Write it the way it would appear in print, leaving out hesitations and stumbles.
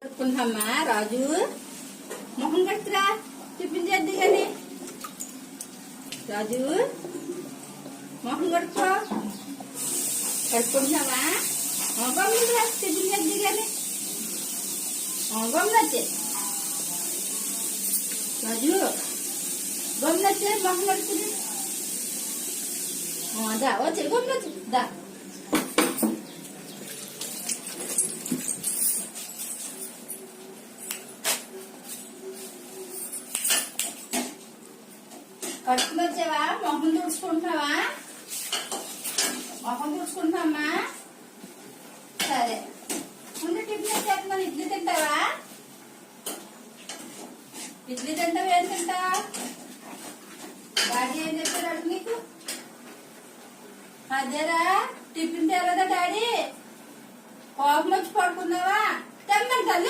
కడుక్కుంటామా రాజు మొహం కడుతురా టిఫిన్ చేద్ది కానీ రాజు మొహం కడుక్కో కడుక్కుంటున్నావా గమ్మురా టిఫిన్ చేద్ది కానీ గమ్మునొచ్చే రాజు గమ్మునొచ్చే మొహం కడుతుంది దా వచ్చే గమ్మునొచ్చు దా కట్టుకుని వచ్చావా మొహం తుడుచుకుంటున్నావా మొహం తుడుచుకుంటున్నావమ్మా సరే ముందు టిఫిన్ వచ్చేస్తున్నాను ఇడ్లీ తింటావా ఇడ్లీ తింటావు ఏం తింటావు డాడీ ఏం చెప్పాడు నీకు అదేరా టిఫిన్ తేలేదా డాడీ కోపం వచ్చి పడుకున్నావా తెమ్మంటాను